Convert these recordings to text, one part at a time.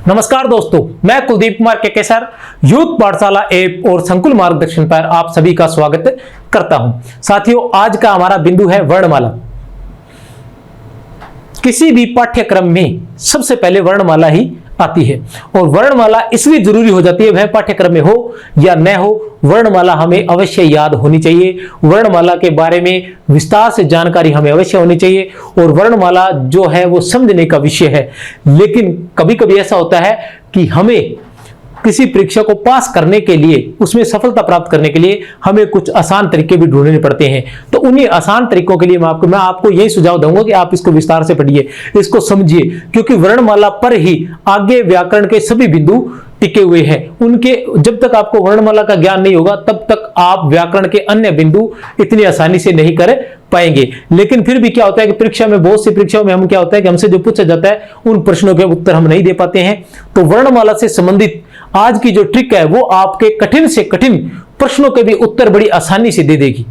नमस्कार दोस्तों, मैं कुलदीप कुमार केकेसर यूथ पाठशाला ऐप और संकुल मार्गदर्शन पर आप सभी का स्वागत करता हूं। साथियों, आज का हमारा बिंदु है वर्णमाला। किसी भी पाठ्यक्रम में सबसे पहले वर्णमाला ही आती है और वर्णमाला इसलिए जरूरी हो जाती है, वह पाठ्यक्रम में हो या न हो, वर्णमाला हमें अवश्य याद होनी चाहिए। वर्णमाला के बारे में विस्तार से जानकारी हमें अवश्य होनी चाहिए और वर्णमाला जो है वो समझने का विषय है। लेकिन कभी कभी ऐसा होता है कि हमें किसी परीक्षा को पास करने के लिए, उसमें सफलता प्राप्त करने के लिए हमें कुछ आसान तरीके भी ढूंढने पड़ते हैं। तो उन्हीं आसान तरीकों के लिए मैं आपको यही सुझाव दूंगा कि आप इसको विस्तार से पढ़िए, इसको समझिए, क्योंकि वर्णमाला पर ही आगे व्याकरण के सभी बिंदु टिके हुए हैं। उनके जब तक आपको वर्णमाला का ज्ञान नहीं होगा तब तक आप व्याकरण के अन्य बिंदु इतनी आसानी से नहीं कर पाएंगे। लेकिन फिर भी क्या होता है कि परीक्षा में, बहुत सी परीक्षाओं में हम क्या होता है कि हमसे जो पूछा जाता है उन प्रश्नों के उत्तर हम नहीं दे पाते हैं। तो वर्णमाला से संबंधित आज की जो ट्रिक है वो आपके कठिन से कठिन प्रश्नों के भी उत्तर बड़ी आसानी से दे देगी।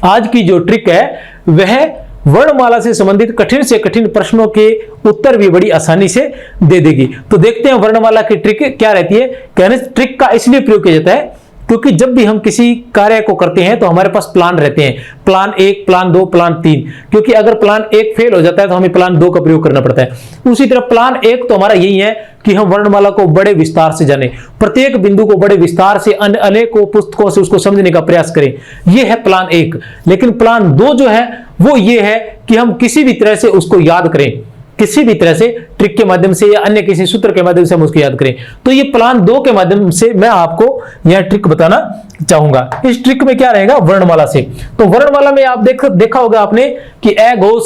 आज की जो ट्रिक है वह वर्णमाला से संबंधित कठिन से कठिन प्रश्नों के उत्तर भी बड़ी आसानी से दे देगी। तो देखते हैं वर्णमाला की ट्रिक क्या रहती है। कहने ट्रिक का इसलिए प्रयोग किया जाता है क्योंकि जब भी हम किसी कार्य को करते हैं तो हमारे पास प्लान रहते हैं, प्लान 1, प्लान 2, प्लान 3। क्योंकि अगर प्लान 1 फेल हो जाता है तो हमें प्लान 2 का प्रयोग करना पड़ता है। उसी तरह प्लान 1 तो हमारा यही है कि हम वर्णमाला को बड़े विस्तार से जाने, प्रत्येक बिंदु को बड़े विस्तार से अनेकों पुस्तकों से उसको समझने का प्रयास करें। यह है प्लान 1। लेकिन प्लान 2 जो है वो ये है कि हम किसी भी तरह से उसको याद करें, किसी भी तरह से ट्रिक के माध्यम से या अन्य किसी सूत्र के माध्यम से हम उसको याद करें। तो ये प्लान 2 के माध्यम से मैं आपको यह ट्रिक बताना चाहूंगा। इस ट्रिक में क्या रहेगा वर्णमाला से। तो वर्णमाला में आप देखा होगा आपने कि अ घोष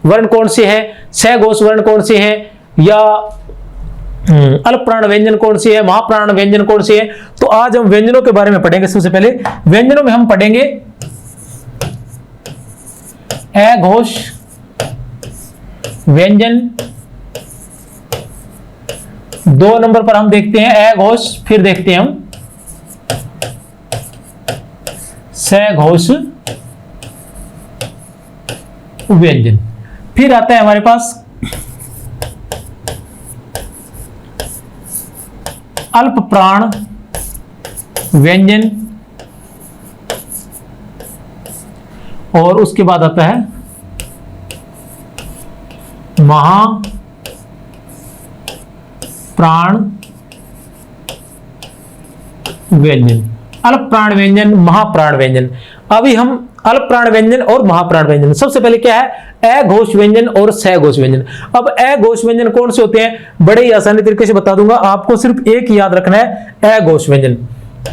वर्ण कौन से है, स घोष वर्ण कौन से है, या अल्प प्राण व्यंजन कौन सी है, महाप्राण व्यंजन कौन सी है। तो आज हम व्यंजनों के बारे में पढ़ेंगे। सबसे पहले व्यंजनों में हम पढ़ेंगे अ घोष व्यंजन। 2 नंबर पर हम देखते हैं अ घोष, फिर देखते हैं हम स घोष व्यंजन। फिर आता है हमारे पास अल्प प्राण व्यंजन और उसके बाद आता है महाप्राण व्यंजन। अल्प प्राण व्यंजन, महाप्राण व्यंजन। अभी हम अल्प प्राण व्यंजन और महाप्राण व्यंजन। सबसे पहले क्या है अ घोष व्यंजन और स घोष व्यंजन। अब अ घोष व्यंजन कौन से होते हैं, बड़े ही आसानी तरीके से बता दूंगा। आपको सिर्फ एक ही याद रखना है, अ घोष व्यंजन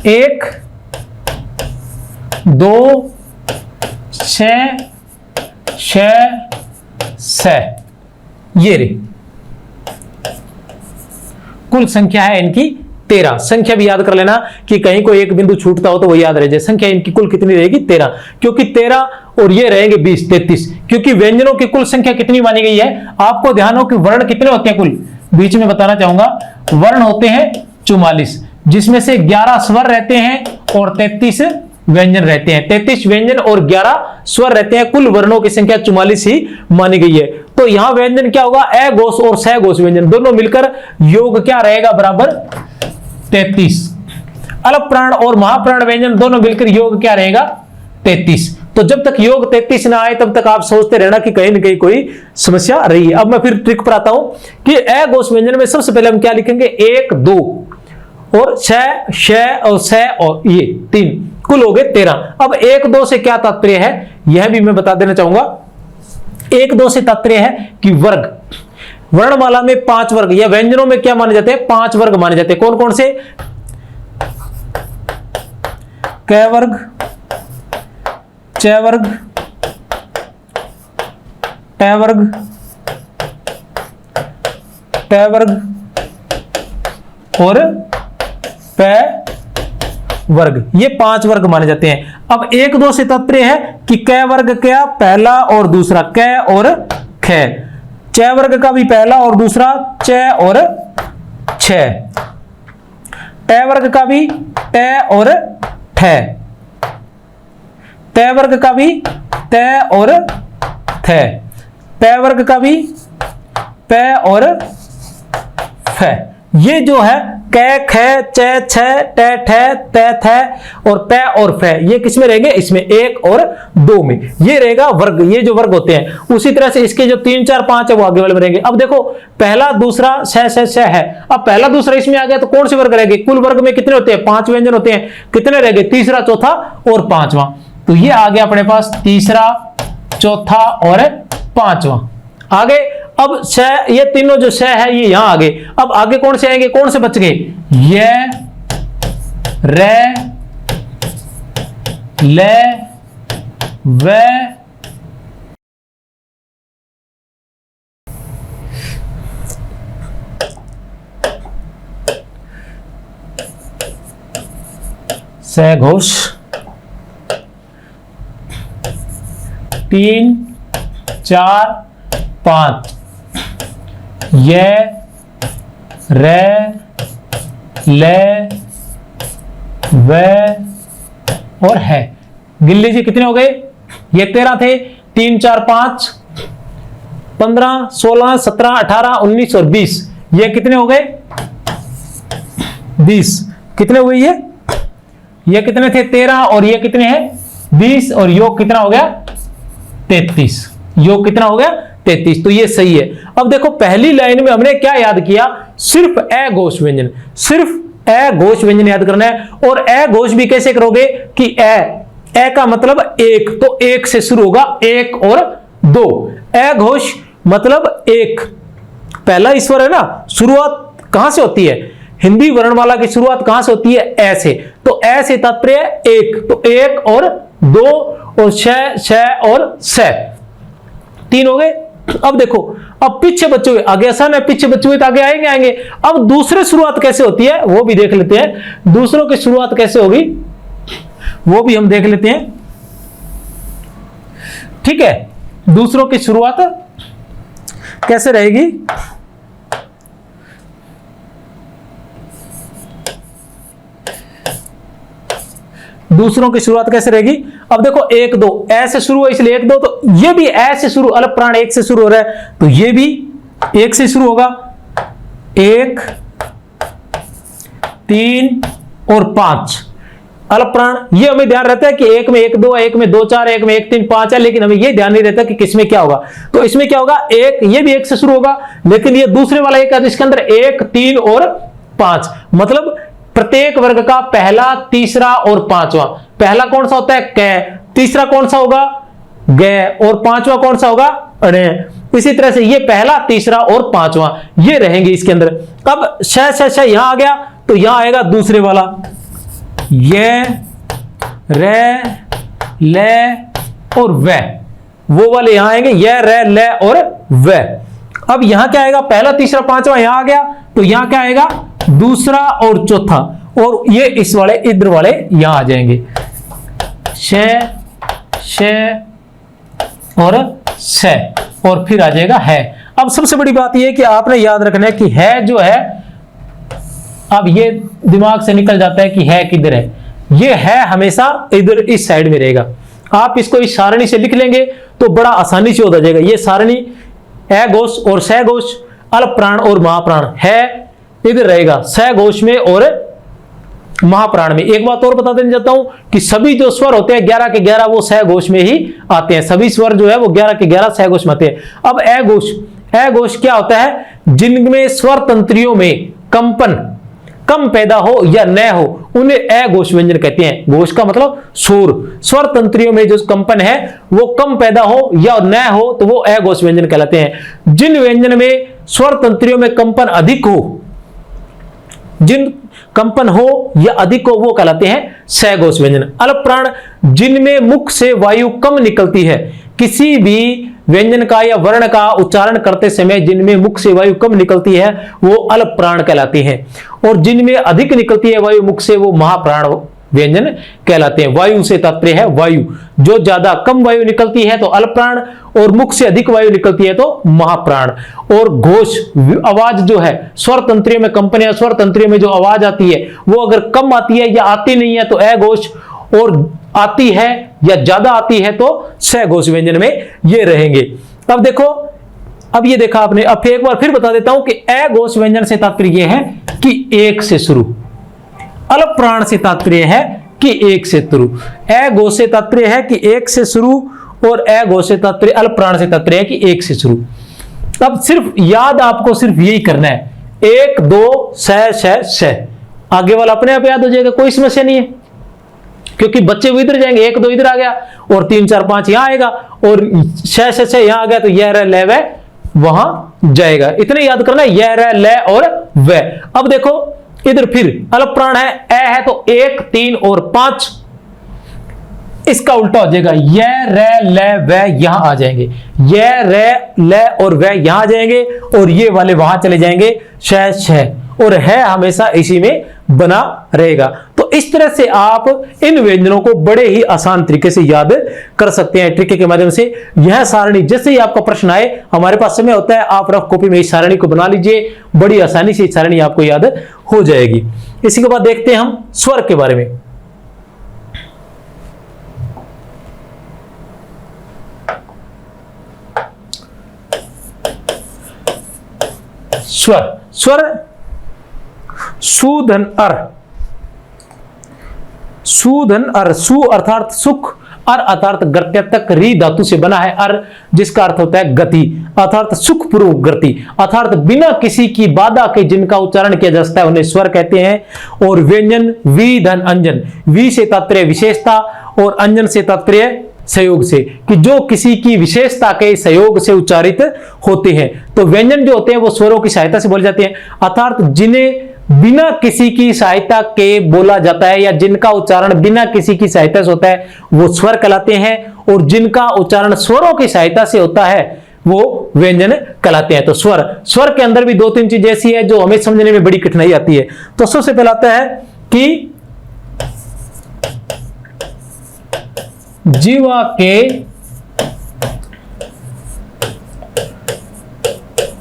1, 2, श, ये रे कुल संख्या है इनकी 13। संख्या भी याद कर लेना कि कहीं कोई एक बिंदु छूटता हो तो वो याद रह जाए। संख्या इनकी कुल कितनी रहेगी 13, क्योंकि 13 और ये रहेंगे 20, 33। क्योंकि व्यंजनों की कुल संख्या कितनी मानी गई है, आपको ध्यान हो कि वर्ण कितने होते हैं कुल, बीच में बताना चाहूंगा। वर्ण होते हैं 44, जिसमें से 11 स्वर रहते हैं और 33 व्यंजन रहते हैं। 33 व्यंजन और 11 स्वर रहते हैं। कुल वर्णों की संख्या 44 ही मानी गई है। तो यहां व्यंजन क्या होगा, अ घोष और स घोष व्यंजन दोनों मिलकर योग क्या रहेगा, बराबर 33। अल्प प्राण और महाप्राण व्यंजन दोनों मिलकर योग क्या रहेगा, 33। तो जब तक योग 33 ना आए तब तक आप सोचते रहना कि कहीं ना कहीं कोई समस्या रही है। अब मैं फिर ट्रिक पर आता हूं कि अ घोष व्यंजन में सबसे पहले हम क्या लिखेंगे, 1, 2 और श और स और ये 3, कुल हो गए 13। अब 1, 2 से क्या तात्पर्य है यह भी मैं बता देना चाहूंगा। 1, 2 से तात्पर्य है कि वर्ग। वर्णमाला में 5 वर्ग या व्यंजनों में क्या माने जाते हैं, 5 वर्ग माने जाते हैं। कौन कौन से, क वर्ग, च वर्ग, ट वर्ग, ट वर्ग और प वर्ग। ये 5 वर्ग माने जाते हैं। अब 1, 2 से तात्पर्य है कि क वर्ग क्या, पहला और दूसरा, क और ख। च वर्ग का भी पहला और दूसरा, च और छ। ट वर्ग का भी ट और ठ। त वर्ग का भी त और थ। प वर्ग का भी प और फ। ये जो है कै ख च छ ट ठ त थ और प और फ, ये किसमें रहेंगे? इसमें 1 और 2 में। ये रहेगा वर्ग, ये जो वर्ग होते हैं। उसी तरह से इसके जो 3 4 5 है वो आगे वाले में रहेंगे। अब देखो पहला दूसरा श है। अब पहला दूसरा इसमें आ गया तो कौन से वर्ग रहेंगे? कुल वर्ग में कितने होते हैं? 5 व्यंजन होते हैं। कितने रहेंगे? तीसरा, चौथा और पांचवा। तो ये आ गया अपने पास तीसरा, चौथा और पांचवा। आगे अब श, ये तीनों जो श है ये यहां आगे। अब आगे कौन से आएंगे? कौन से बच गए? ये, रे, ले, वे, स घोष, 3 4 5, ये, रे, ले, वे और है। गिन लीजिए कितने हो गए? ये 13 थे। 3 4 5 15 16 17 18 19 और 20। ये कितने हो गए? 20। कितने हुए ये? ये कितने थे? 13 और ये कितने हैं? 20 और योग कितना हो गया? 33। योग कितना हो गया? 33। तो ये सही है। अब देखो पहली लाइन में हमने क्या याद किया? सिर्फ अघोष व्यंजन, सिर्फ अघोष व्यंजन याद करना है। और अघोष भी कैसे करोगे कि ए का मतलब एक, तो एक से शुरू होगा, 1 और 2। अघोष मतलब एक, पहला ईश्वर है ना। शुरुआत कहां से होती है? हिंदी वर्णमाला की शुरुआत कहां से होती है? ए से। तो ए से तात्पर्य एक, तो 1 और 2 और श और स, 3 हो गए। अब देखो अब पीछे बचे हुए, आगे आसान है, पीछे बचे हुए तो आगे आएंगे। अब दूसरे शुरुआत कैसे होती है वो भी देख लेते हैं। दूसरों की शुरुआत कैसे होगी वो भी हम देख लेते हैं। ठीक है, दूसरों की शुरुआत कैसे रहेगी? दूसरों की शुरुआत कैसे रहेगी? अब देखो 1 2 ऐसे शुरू है इसलिए 1 2, तो ये भी ऐसे शुरू, अलग प्राण 1 से शुरू हो रहा है तो ये भी 1 से शुरू होगा। 1 3 और 5 अलग प्राण। ये हमें ध्यान रहता है कि 1 में 1 2 है, 1 में 2 4 है, 1 में 1 3 5 है, लेकिन हमें ये ध्यान नहीं रहता कि किसमें क्या होगा। तो इसमें क्या होगा? 1, ये भी 1 से शुरू होगा, लेकिन ये दूसरे वाला 1 है जिसके अंदर 1 3 और 5, मतलब प्रत्येक वर्ग का पहला, तीसरा और पांचवा। पहला कौन सा होता है? कै। तीसरा कौन सा होगा? गे। और पांचवा कौन सा होगा? अणे। इसी तरह से ये पहला, तीसरा और पांचवा ये रहेंगे इसके अंदर। अब श यहां आ गया तो यहां आएगा दूसरे वाला, ये, रे, ले और वे, वो वाले यहां आएंगे, ये, रे, ले और वे। अब यहां क्या आएगा? पहला, तीसरा, पांचवा यहां आ गया तो यहां क्या आएगा? दूसरा और चौथा, और ये इस वाले इधर वाले यहां आ जाएंगे, श और स, और फिर आ जाएगा है। अब सबसे बड़ी बात यह है कि आपने याद रखना है कि है जो है, अब ये दिमाग से निकल जाता है कि है किधर है। ये है हमेशा इधर इस साइड में रहेगा। आप इसको इस सारणी से लिख लेंगे तो बड़ा आसानी से हो जाएगा। ये सारणी अघोष और सघोष, अल्प प्राण और महाप्राण है इधर रहेगा, सघोष में और महाप्राण में। एक बात और बता देना चाहता हूं कि सभी जो स्वर होते हैं 11 के 11 वो सघोष में ही आते हैं। सभी स्वर जो है वो 11 के 11 सघोष में आते हैं। अब अघोष क्या होता है? जिनमें स्वर तंत्रियों में कंपन कम पैदा हो या न हो उन्हें अघोष व्यंजन कहते हैं। घोष का मतलब सुर। स्वर तंत्रियों में जो कंपन है वो कम पैदा हो या न हो तो वो अघोष व्यंजन कहलाते हैं। जिन व्यंजन में स्वर तंत्रियों में कंपन अधिक हो, जिन कंपन हो या अधिक हो वो कहलाते हैं सघोष व्यंजन। अल्प प्राण जिनमें मुख से वायु कम निकलती है। किसी भी व्यंजन का या वर्ण का उच्चारण करते समय जिनमें मुख से वायु कम निकलती है वो अल्प प्राण कहलाते हैं, और जिनमें अधिक निकलती है वायु मुख से वो महाप्राण व्यंजन कहलाते हैं। वायु से तात्पर्य है वायु, जो ज्यादा कम वायु निकलती है तो अल्प प्राण, और मुख से अधिक वायु निकलती है तो महाप्राण। और घोष आवाज जो है, स्वर तंत्रियों में कंपन या स्वर तंत्रियों में जो आवाज आती है वो अगर कम आती है या आती नहीं है तो अघोष, और आती है या ज्यादा आती है तो सघोष व्यंजन में ये रहेंगे। अब देखो अब ये देखा आपने। अब एक बार फिर बता देता हूं कि अघोष व्यंजन से तात्पर्य है कि एक से शुरू, अल्प प्राण से तात्पर्य है कि एक से शुरू। अघोष से तात्पर्य है कि एक से शुरू और अघोष से तात्पर्य अल्प प्राण से तात्पर्य है कि एक से शुरू। अब सिर्फ याद आपको सिर्फ यही करना है, 1 2 6 आगे वाला अपने आप याद हो जाएगा, कोई समस्या नहीं है, क्योंकि बच्चे वो इधर जाएंगे, 1 2 इधर आ गया और 3 4 5 यहां आएगा और 6 यहां आ गया, तो यह रह ले वह वहां जाएगा। इतने याद करना, यह रह ले और वह। अब देखो इधर फिर अल्प प्राण है, है तो 1 3 और 5, इसका उल्टा हो जाएगा, यह रह ले वह यहां आ जाएंगे, यह रह ले और वह यहां आ जाएंगे और ये वाले वहां चले जाएंगे, 6 और है हमेशा इसी में बना रहेगा। तो इस तरह से आप इन व्यंजनों को बड़े ही आसान तरीके से याद कर सकते हैं ट्रिक के माध्यम से। यह सारणी जैसे ही आपका प्रश्न आए, हमारे पास समय होता है, आप रफ कॉपी में इस सारणी को बना लीजिए, बड़ी आसानी से इस सारणी आपको याद हो जाएगी। इसी के बाद देखते हैं हम स्वर के बारे में। स्वर, स्वर सुधन अर, सुधन अर, सु अर्थात सुख, अर अर्थात गर्त्यतक, री धातु से बना है अर, जिसका अर्थ होता है गति, अर्थात सुखपूर्वक गति, अर्थात बिना किसी की बाधा के जिनका उच्चारण किया जा सकता है उन्हें स्वर कहते हैं। और व्यंजन वी धन अंजन, वी से तात्पर्य विशेषता और अंजन से तात्पर्य सहयोग से, कि जो किसी की विशेषता के सहयोग से उच्चारित होते हैं। तो व्यंजन जो होते हैं वो स्वरों की सहायता से बोले जाते हैं, अर्थात जिन्हें बिना किसी की सहायता के बोला जाता है या जिनका उच्चारण बिना किसी की सहायता से होता है वो स्वर कहलाते हैं, और जिनका उच्चारण स्वरों की सहायता से होता है वो व्यंजन कहलाते हैं। तो स्वर, स्वर के अंदर भी 2-3 चीज ऐसी है जो हमें समझने में बड़ी कठिनाई आती है। तो सबसे पहला आता है कि जीवा के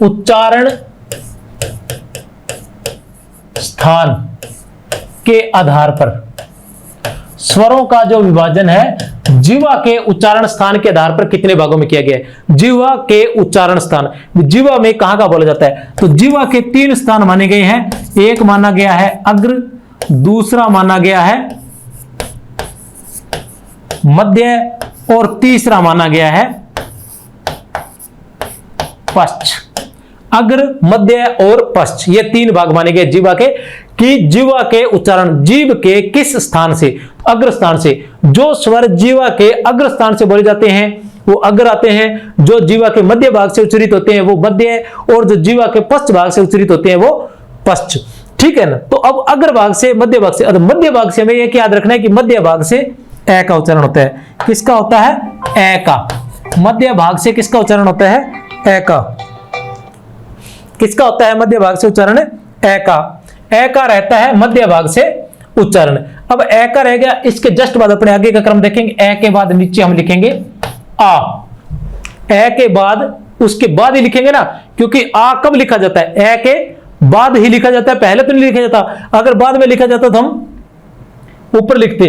उच्चारण स्थान के आधार पर स्वरों का जो विभाजन है जीवा के उच्चारण स्थान के आधार पर कितने भागों में किया गया है। जीवा के उच्चारण स्थान, जीवा में कहां का बोला जाता है, तो जीवा के 3 स्थान माने गए हैं। एक माना गया है अग्र, दूसरा माना गया है मध्य और तीसरा माना गया है पश्च। अग्र, मध्य और पश्च, ये 3 भाग माने गए जीवा के, कि जीवा के उच्चारण जीव के किस स्थान से, अग्र स्थान से। जो स्वर जीवा के अग्र स्थान से बोले जाते हैं वो अग्र आते हैं, जो जीवा के मध्य भाग से उच्चारित होते हैं वो मध्य, और जो जीवा के पश्च भाग से उच्चारित होते हैं वो पश्च। ठीक है ना। तो अब अग्र भाग से मध्य भाग से, अब मध्य भाग से हमें यह याद रखना है कि मध्य भाग से ए का उच्चारण होता है। किसका होता है, ए का। मध्य भाग से किसका उच्चारण होता है, ए का। किसका होता है मध्य भाग से उच्चारण, ए का। ए का रहता है मध्य भाग से उच्चारण। अब ए का रह गया, इसके जस्ट बाद अपने आगे का क्रम देखेंगे। ए के बाद नीचे हम लिखेंगे आ, ए के बाद उसके बाद ही लिखेंगे ना, क्योंकि आ कब लिखा जाता है, ए के बाद ही लिखा जाता है, पहले तो नहीं लिखा जाता। अगर बाद में लिखा जाता तो हम ऊपर लिखते,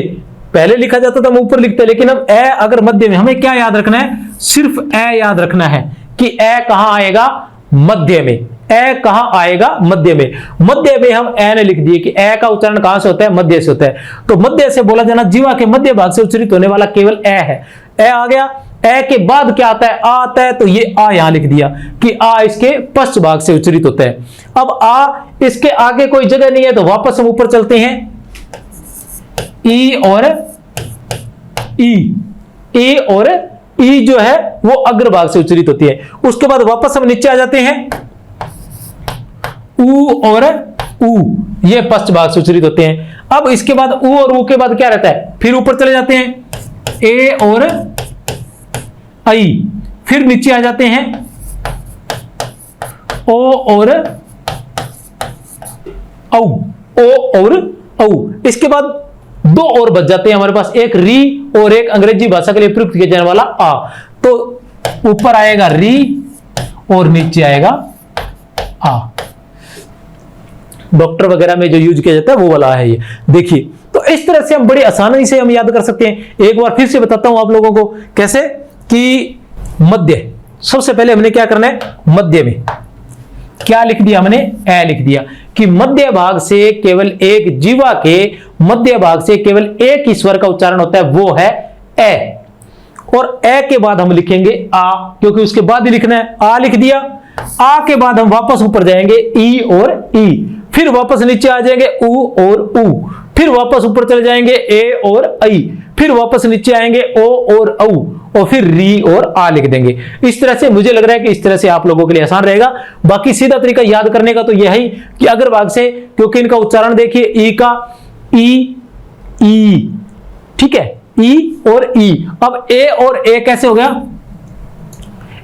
पहले लिखा जाता तो हम ऊपर लिखते, लेकिन अब ए अगर मध्य में, हमें क्या याद रखना है, सिर्फ ए याद रखना है कि ए कहां आएगा, मध्य में। ए कहां आएगा, मध्य में। मध्य में हम ए ने लिख दिए कि ए का उच्चारण कहां से होता है, मध्य से होता है। तो मध्य से बोला जाना, जीवा के मध्य भाग से उच्चारित होने वाला केवल ए है। ए आ गया, ए के बाद क्या आता है, आ आता है, तो ये आ यहां लिख दिया कि आ इसके पश्च भाग से उच्चारित होता है। अब आ इसके आगे कोई जगह नहीं है, तो वापस हम ऊपर चलते हैं, ई और ई, ई और ई जो है वो अग्र भाग से उच्चारित होती है। उसके बाद वापस हम नीचे आ जाते हैं, ऊ और ऊ, ये पश्च भाग से उच्चारित होते हैं। अब इसके बाद ऊ और ऊ के बाद क्या रहता है, फिर ऊपर चले जाते हैं, ए और आई, फिर नीचे आ जाते हैं, ओ और औ, ओ और औ। इसके बाद 2 और बच जाते हैं हमारे पास, एक री और एक अंग्रेजी भाषा के लिए प्रयुक्त किया जाने वाला आ। तो ऊपर आएगा री और नीचे आएगा आ। डॉक्टर वगैरह में जो यूज किया जाता है वो वाला है ये, देखिए। तो इस तरह से हम बड़ी आसानी से हम याद कर सकते हैं। एक बार फिर से बताता हूं आप लोगों को कैसे, कि मध्य, सबसे पहले हमने क्या करना है, मध्य में क्या लिख दिया हमने, ए लिख दिया कि मध्य भाग से केवल एक जीवा के मध्य भाग से केवल एक ही स्वर का उच्चारण होता है, वो है ए। और ए के बाद हम लिखेंगे आ, क्योंकि उसके बाद ही लिखना है, आ लिख दिया। आ के बाद हम वापस ऊपर जाएंगे ई और ई, फिर वापस नीचे आ जाएंगे ऊ और ऊ, फिर वापस ऊपर चले जाएंगे ए और आई, फिर वापस नीचे आएंगे ओ और औ, और फिर री और आ लिख देंगे। इस तरह से मुझे लग रहा है कि इस तरह से आप लोगों के लिए आसान रहेगा। बाकी सीधा तरीका याद करने का तो यह है कि अगर भाग से, क्योंकि इनका उच्चारण देखिए ई का ई ई, ठीक है, ई और ई। अब ए और ए कैसे हो गया,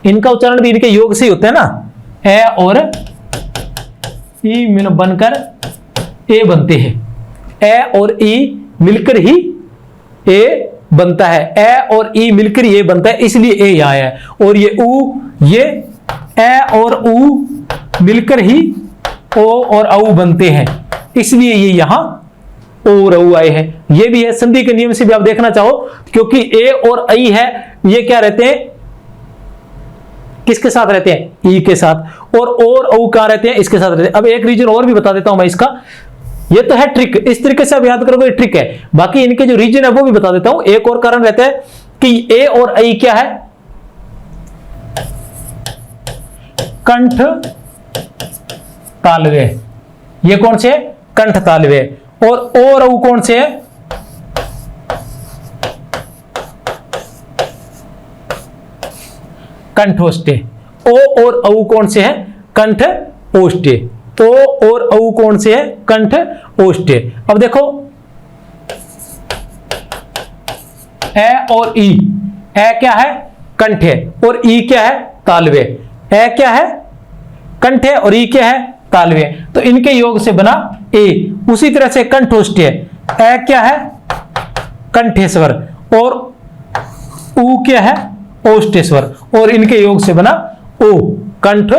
इनका उच्चारण भी इनके योग से ही होता है ना, ए और ई मिल बनकर ए बनते हैं, ए और ई मिलकर ही ए बनता है, ए और ई मिलकर ये बनता है, इसलिए ए यहां है। और ये ऊ, ये ए और ऊ मिलकर ही ओ और औ बनते हैं, इसलिए ये यहां ओ और औ आए हैं। ये भी है संधि के नियम से भी आप देखना चाहो, क्योंकि ए और आई है, ये क्या रहते हैं, किसके साथ रहते हैं, ई के साथ, और औ कहां रहते हैं, इसके साथ रहते हैं। अब एक रीजन और भी बता देता हूं मैं इसका, ये तो है ट्रिक, इस तरीके से आप याद करोगे ट्रिक है। बाकी इनके जो रीजन है वो भी बता देता हूं। एक और कारण रहता है कि ए और आई क्या है, कंठ तालव्य, ये कौन से है, कंठ तालव्य। और ओ औ कौन से है, कंठोष्टे। ओ और औ कौन से है, कंठ ओष्टे। ओ और औ कौन से है, कंठ ओष्टे। अब देखो ए और ई, ए क्या है, कंठ है, और ई क्या है, तालव्य। ए क्या है, कंठ है, और ई क्या है, तालव्य। तो इनके योग से बना ए। उसी तरह से कंठोष्ट है, ए क्या है, कंठेश्वर, और ऊ क्या है, ओष्टेश्वर, और इनके योग से बना ओ, कंठ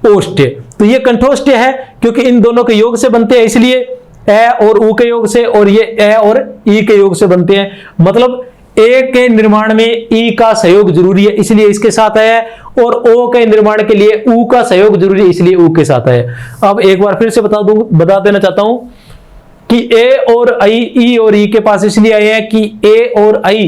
ओष्टे। तो ये कंठोष्ट है क्योंकि इन दोनों के योग से बनते हैं, इसलिए ए और ऊ के योग से, और ये ए और ई के योग से बनते हैं। मतलब ए के निर्माण में ई का सहयोग जरूरी है, इसलिए इसके साथ है, और ओ के निर्माण के लिए ऊ का सहयोग जरूरी है, इसलिए ऊ के साथ है। अब एक बार फिर से बता देना चाहता हूं कि ए और आई, ई और ई के पास इसलिए आए हैं कि ए और आई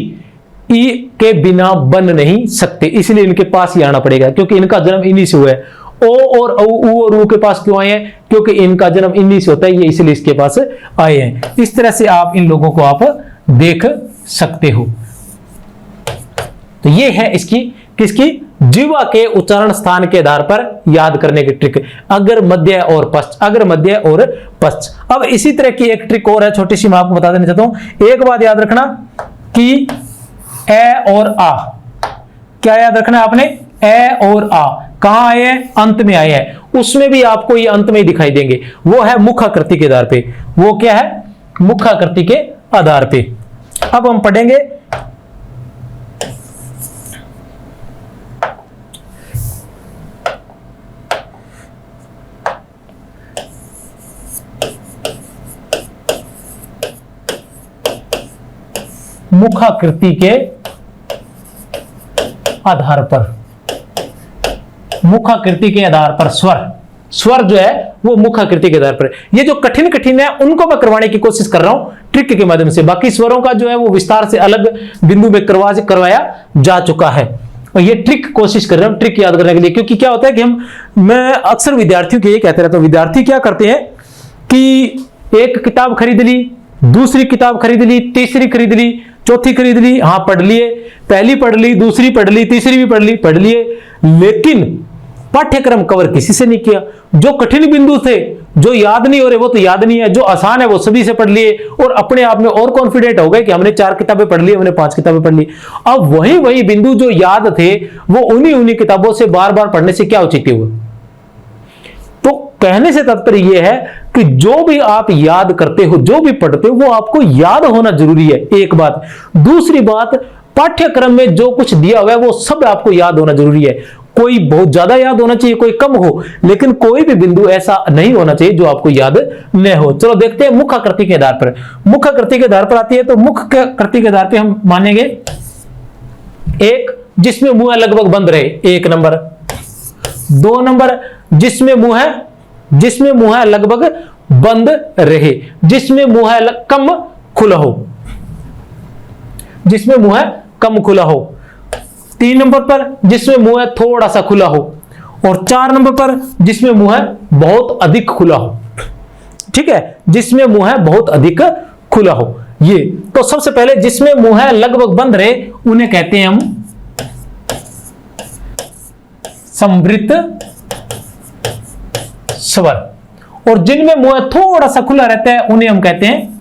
ई के बिना बन नहीं सकते, इसलिए इनके पास ही आना पड़ेगा, क्योंकि इनका जन्म इन्हीं से हुआ है। ओ और औ, ऊ और ऊ के पास क्यों आए हैं, क्योंकि इनका जन्म इन्हीं से होता है, ये इसलिए इसके पास आए हैं। इस तरह से आप इन लोगों को आप देख सकते हो। तो ये है इसकी किसकी, जीवा के उच्चारण स्थान के आधार पर याद करने की ट्रिक, अगर मध्य और पश्च, अगर मध्य और पश्च। अब इसी तरह की एक ट्रिक और है, छोटी सी मैं आपको बता देना चाहता हूं। एक बात याद रखना कि ए और आ, क्या याद रखना है आपने, ए और आ कहां आए हैं, अंत में आए हैं। उसमें भी आपको ये अंत में ही दिखाई देंगे, वो है मुखाकृति के आधार पे। वो क्या है, मुखाकृति के आधार पे। अब हम पढ़ेंगे मुखाकृति के आधार पर, मुखाकृति के आधार पर स्वर जो है वो मुखाकृति के आधार पर। ये जो कठिन कठिन है उनको मैं करवाने की कोशिश कर रहा हूं ट्रिक के माध्यम से, बाकी स्वरों का जो है वो विस्तार से अलग बिंदु में करवाया जा चुका है। और ये ट्रिक कोशिश कर रहा हूं ट्रिक याद करने के लिए, क्योंकि क्या होता है कि मैं अक्सर विद्यार्थियों के ये कहते रहता हूं, विद्यार्थी क्या करते हैं कि एक किताब खरीद ली, दूसरी किताब खरीद ली, तीसरी खरीद ली, चौथी खरीद ली, हाँ पढ़ लिए, पहली पढ़ ली, दूसरी पढ़ ली, तीसरी भी पढ़ लिए, लेकिन पाठ्यक्रम कवर किसी से नहीं किया। जो कठिन बिंदु थे, जो याद नहीं हो रहे वो तो याद नहीं है, जो आसान है वो सभी से पढ़ लिए, और अपने आप में और कॉन्फिडेंट हो गए कि हमने 4 किताबें पढ़ ली, हमने 5 किताबें पढ़ ली। अब वही बिंदु जो याद थे वो उन्हीं किताबों से बार बार पढ़ने से क्या औचित्य हुआ। तो कहने से तात्पर्य यह है कि जो भी आप याद करते हो, जो भी पढ़ते हो, वो आपको याद होना जरूरी है, एक बात। दूसरी बात, पाठ्यक्रम में जो कुछ दिया हुआ है वो सब आपको याद होना जरूरी है। कोई बहुत ज्यादा याद होना चाहिए, कोई कम हो, लेकिन कोई भी बिंदु ऐसा नहीं होना चाहिए जो आपको याद न हो। चलो देखते हैं मुखाकृति के आधार पर। मुखाकृति के आधार पर आती है, तो मुखाकृति के आधार पर हम मानेंगे एक जिसमें मुंह लगभग बंद रहे, 1 नंबर। 2 नंबर, जिसमें मुंह लगभग बंद रहे, जिसमें मुंह कम खुला हो, जिसमें मुंह कम खुला हो। 3 नंबर पर, जिसमें मुंह थोड़ा सा खुला हो। और 4 नंबर पर, जिसमें मुंह बहुत अधिक खुला हो। ठीक है, जिसमें मुंह बहुत अधिक खुला हो। ये तो सबसे पहले जिसमें मुंह लगभग बंद रहे उन्हें कहते हैं हम संवृत स्वर, और जिनमें मुंह थोड़ा सा खुला रहता है उन्हें हम कहते हैं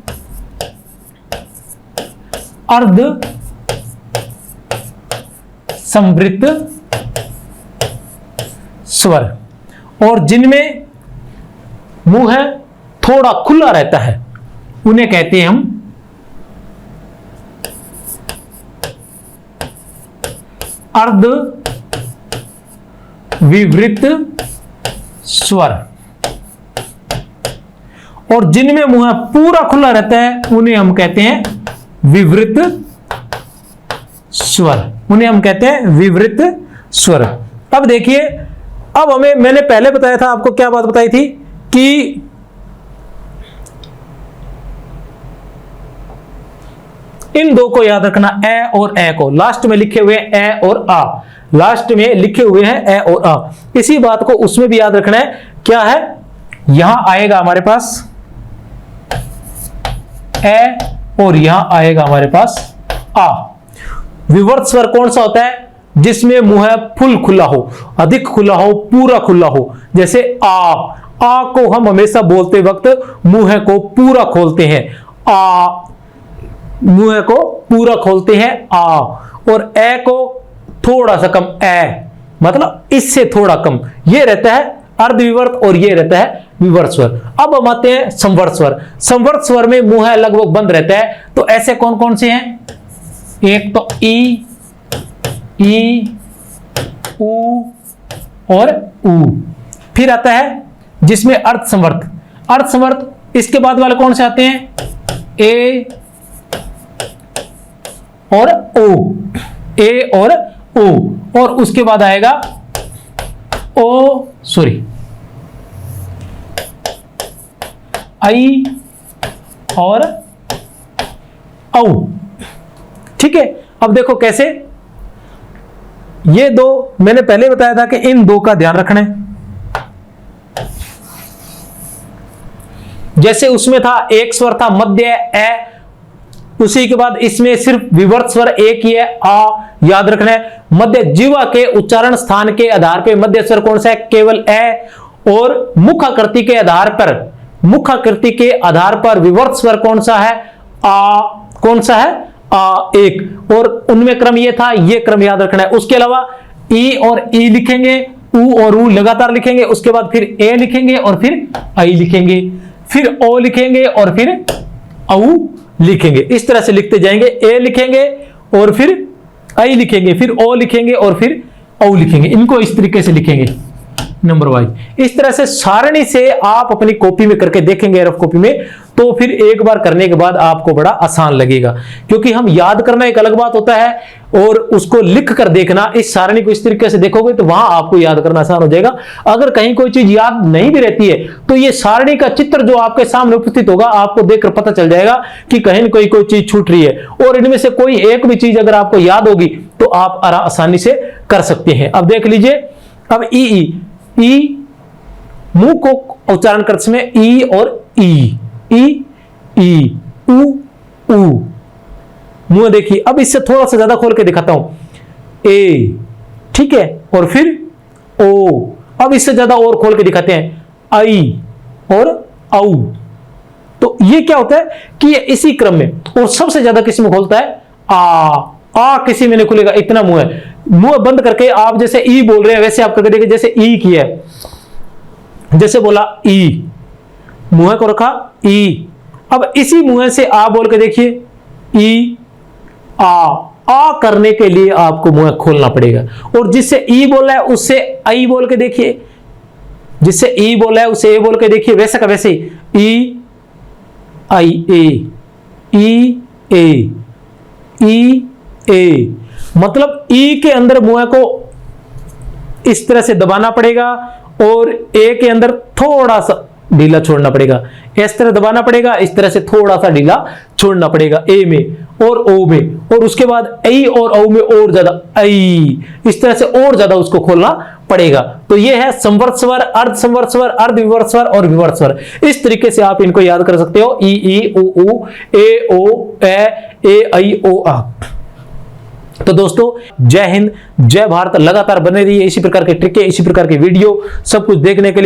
अर्ध संवृत स्वर, और जिनमें मुंह थोड़ा खुला रहता है उन्हें कहते हैं हम अर्ध विवृत स्वर, और जिनमें मुंह पूरा खुला रहता है उन्हें हम कहते हैं विवृत स्वर, उन्हें हम कहते हैं विवृत स्वर। अब देखिए, अब मैंने पहले बताया था आपको, क्या बात बताई थी कि इन दो को याद रखना, ए और ए को लास्ट में लिखे हुए ए और आ, लास्ट में लिखे हुए हैं ए और आ। इसी बात को उसमें भी याद रखना है। क्या है, यहां आएगा हमारे पास ए और यहां आएगा हमारे पास आ। विवर्त स्वर कौन सा होता है, जिसमें मुंह फुल खुला हो, अधिक खुला हो, पूरा खुला हो। जैसे आ को हम हमेशा बोलते वक्त मुंह को पूरा खोलते हैं, आ, मुंह को पूरा खोलते हैं आ। और ए को थोड़ा सा कम, ए मतलब इससे थोड़ा कम। ये रहता है अर्धविवर्त और ये रहता है विवर्त स्वर। अब हम आते हैं संवर्त स्वर। संवर्त स्वर में मुंह लगभग बंद रहता है, तो ऐसे कौन कौन से हैं, एक तो ई, ऊ और ऊ। फिर आता है जिसमें अर्ध संवर्त, अर्ध संवर्त, इसके बाद वाले कौन से आते हैं, ए और ओ, ए और ओ, और उसके बाद आएगा आई और औ। ठीक है, अब देखो कैसे, ये दो मैंने पहले बताया था कि इन दो का ध्यान रखना है। जैसे उसमें था एक स्वर था मध्य ए, उसी के बाद इसमें सिर्फ विवर्त स्वर एक ही है, आ, याद रखना है। मध्य जीवा के उच्चारण स्थान के आधार पर मध्य स्वर कौन सा है, केवल ए। और मुखाकृति के आधार पर, मुखाकृति के आधार पर विवर्त स्वर कौन सा है, आ। कौन सा है, आ एक। और उनमें क्रम ये था, ये क्रम याद रखना है। उसके अलावा ई और ई लिखेंगे, ऊ और ऊ लगातार लिखेंगे, उसके बाद फिर ए लिखेंगे और फिर आई लिखेंगे, फिर ओ लिखेंगे और फिर औ लिखेंगे। इस तरह से लिखते जाएंगे, ए लिखेंगे और फिर आई लिखेंगे, फिर ओ लिखेंगे और फिर औ लिखेंगे। इनको इस तरीके से लिखेंगे नंबर वाइज। इस तरह से सारणी से आप अपनी कॉपी में करके देखेंगे, रफ कॉपी में, तो फिर एक बार करने के बाद आपको बड़ा आसान लगेगा। क्योंकि हम याद करना एक अलग बात होता है और उसको लिख कर देखना, इस सारणी को इस तरीके से देखोगे तो वहां आपको याद करना आसान हो जाएगा। अगर कहीं कोई चीज याद नहीं भी रहती है तो ये सारणी का चित्र जो आपके सामने उपस्थित होगा, आपको देखकर पता चल जाएगा कि कहीं न कोई चीज छूट रही है। और इनमें से कोई एक भी चीज अगर आपको याद होगी तो आप आसानी से कर सकते हैं। अब देख लीजिए, अब ई मुंह को उच्चारण करते समय ई और ई, ऊ ऊ। मुंह देखिए, अब इससे थोड़ा सा ज्यादा खोल के दिखाता हूं, ए, ठीक है, और फिर ओ। अब इससे ज्यादा और खोल के दिखाते हैं, आई और औ। तो ये क्या होता है कि ये इसी क्रम में, और सबसे ज्यादा किसी में खोलता है आ किसी में नहीं खुलेगा, इतना मुंह है। मुंह बंद करके आप जैसे ई बोल रहे हैं वैसे आप करके देखिए, जैसे ई किया है, जैसे बोला ई, मुंह को रखा ई। अब इसी मुंह से आ बोल के देखिए, ई आ करने के लिए आपको मुंह खोलना पड़ेगा। और जिससे ई बोला है उससे आई बोल के देखिए, जिससे ई बोला है उससे ए बोल के देखिए, वैसे का वैसे ई आई ए, ई ए, ई ए। मतलब ई के अंदर मुंह को इस तरह से दबाना पड़ेगा और ए के अंदर थोड़ा सा ढीला छोड़ना पड़ेगा, इस तरह दबाना पड़ेगा, इस तरह से थोड़ा सा ढीला छोड़ना पड़ेगा ए में और ओ में, और उसके बाद ऐ और औ में और ज्यादा ऐ, इस तरह से और ज्यादा उसको खोलना पड़ेगा। तो ये है संवर्त स्वर, अर्ध संवर्त स्वर, अर्ध विवर्त स्वर और विवर्त स्वर। इस तरीके से आप इनको याद कर सकते हो, ई उ ऊ, ए ओ ए ऐ ओ आ। तो दोस्तों जय हिंद, जय भारत। लगातार बने रहिए इसी प्रकार के ट्रिक, इसी प्रकार के वीडियो सब कुछ देखने के लिए।